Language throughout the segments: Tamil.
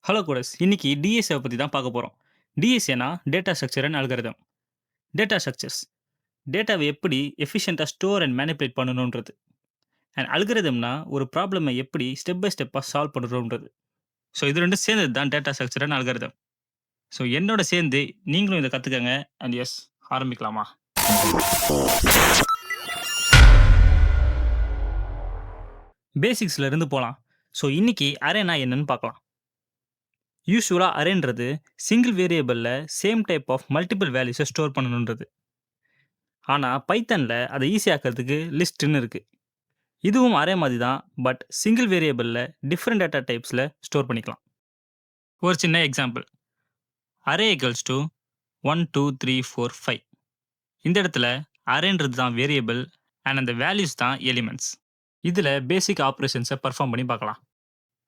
Hello codes. இன்னைக்கு டிஎஸ்ஏ பத்தி தான் பார்க்க போறோம். டிஎஸ்ஏனா data structure and algorithm. Data structures டேட்டாவை எப்படி எஃபிஷியன்ட்டா ஸ்டோர் அண்ட் மேனிபுலேட் பண்ணணும்ன்றது. அண்ட் அல்காரிதம்னா ஒரு ப்ராப்ளமை எப்படி ஸ்டெப் பை ஸ்டெப்பா சால்வ் பண்ணுறோம்ன்றது. ஸோ இது ரெண்டும் சேர்ந்தது தான் data structure and algorithm. So என்னோட சேர்ந்து நீங்களும் இதை கற்றுக்கங்க. அண்ட் எஸ், ஆரம்பிக்கலாமா? பேசிக்ஸ்ல இருந்து போகலாம். ஸோ இன்னைக்கு அரேனா என்னன்னு பார்க்கலாம். யூஸ்வலாக அரேன்றது சிங்கிள் வேரியபிளில் சேம் டைப் ஆஃப் மல்டிபிள் வேல்யூஸை ஸ்டோர் பண்ணணுன்றது. ஆனால் பைத்தனில் அதை ஈஸியாக்கிறதுக்கு லிஸ்ட்டுன்னு இருக்குது. இதுவும் அரே மாதிரி தான், பட் சிங்கிள் வேரியபிளில் டிஃப்ரெண்ட் டேட்டா டைப்ஸில் ஸ்டோர் பண்ணிக்கலாம். ஒரு சின்ன எக்ஸாம்பிள், அரே ஈக்குவல்ஸ் டு 1 2 3 4 5. இந்த இடத்துல அரேன்றது தான் வேரியபிள் அண்ட் அந்த வேல்யூஸ் தான் எலிமெண்ட்ஸ். இதில் பேசிக் ஆப்ரேஷன்ஸை பர்ஃபார்ம் பண்ணி பார்க்கலாம்.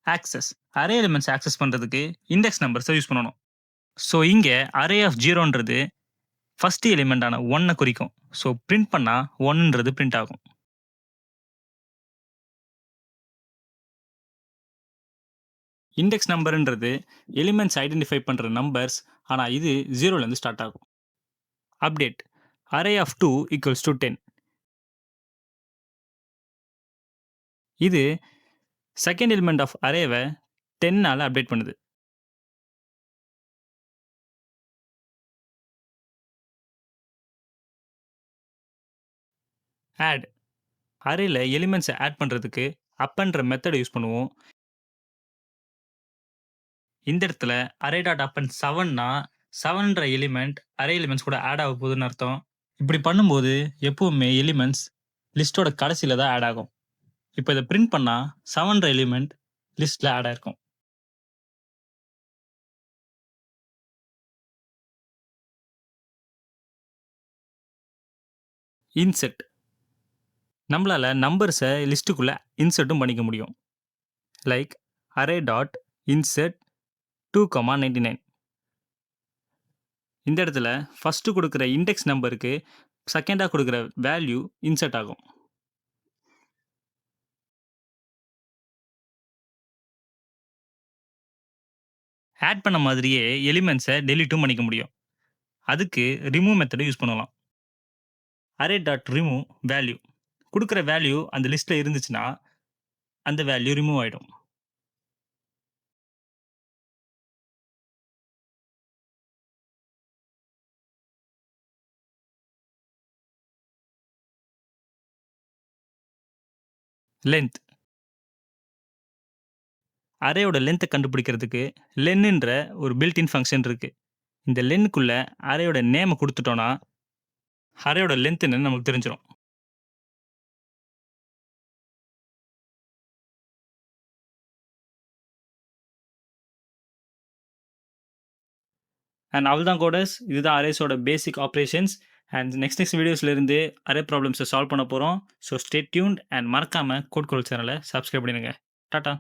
ஆக்சஸ் அரே எலிமெண்ட்ஸ் ஆக்சஸ் பண்ணுறதுக்கு இண்டெக்ஸ் நம்பர்ஸை யூஸ் பண்ணணும். ஸோ இங்கே அரே ஆஃப் ஜீரோன்றது ஃபர்ஸ்ட் எலிமெண்டான 1 குறிக்கும். ஸோ பிரிண்ட் பண்ணால் 1ன்றது பிரிண்ட் ஆகும். இண்டெக்ஸ் நம்பர்ன்றது எலிமெண்ட்ஸ் ஐடென்டிஃபை பண்ணுற நம்பர்ஸ், ஆனால் இது 0லேருந்து ஸ்டார்ட் ஆகும். Update array of 2 equals to 10. இது செகண்ட் எலிமெண்ட் ஆஃப் அரேவை 10ஆல் அப்டேட் பண்ணுது. ஆட் அரேல எலிமெண்ட்ஸை ஆட் பண்ணுறதுக்கு அப்பன்ற மெத்தடை யூஸ் பண்ணுவோம். இந்த இடத்துல அரே டாட் அப்பன் 7னா 7ன்ற எலிமெண்ட் அரே எலிமெண்ட்ஸ் கூட ஆட் ஆக போகுதுன்னு அர்த்தம். இப்படி பண்ணும்போது எப்பவுமே எலிமெண்ட்ஸ் லிஸ்ட்டோட கடைசியில் தான் ஆட் ஆகும். இப்போ இதை பிரிண்ட் பண்ணால் 7ன்ற எலிமெண்ட் லிஸ்ட்டில் ஆட் ஆயிருக்கும். இன்செர்ட் நம்மளால் நம்பர்ஸை லிஸ்ட்டுக்குள்ளே இன்செர்ட்டும் பண்ணிக்க முடியும். Like array dot insert 2,99. இந்த இடத்துல ஃபஸ்ட்டு கொடுக்குற இண்டெக்ஸ் நம்பருக்கு செகண்டாக கொடுக்குற வேல்யூ இன்செர்ட் ஆகும். ஆட் பண்ண மாதிரியே எலிமெண்ட்ஸை டெலிட்டும் பண்ணிக்க முடியும். அதுக்கு ரிமூவ் மெத்தடை யூஸ் பண்ணலாம். அரே டாட் ரிமூவ் வேல்யூ கொடுக்குற வேல்யூ அந்த லிஸ்ட்டில் இருந்துச்சுன்னா அந்த வேல்யூ ரிமூவ் ஆகிடும். லென்த் அரேயோட லென்த்தை கண்டுபிடிக்கிறதுக்கு லென்னுன்ற ஒரு பில்ட்இன் ஃபங்க்ஷன் இருக்குது. இந்த லென்னுக்குள்ளே அரேயோட நேமை கொடுத்துட்டோன்னா அரேயோட லென்த் என்னன்னு நமக்கு தெரிஞ்சிடும். அண்ட் அவ்வளோதான் கோடஸ். இதுதான் அரேஸோட பேசிக் ஆப்ரேஷன்ஸ். அண்ட் நெக்ஸ்ட் வீடியோஸ்லேருந்து அரே ப்ராப்ளம்ஸை சால்வ் பண்ண போகிறோம். ஸோ ஸ்டே டியூன்ட் அண்ட் மறக்காமல் கோட் கோல் சேனலை சப்ஸ்கிரைப் பண்ணிடுங்க. டாட்டா.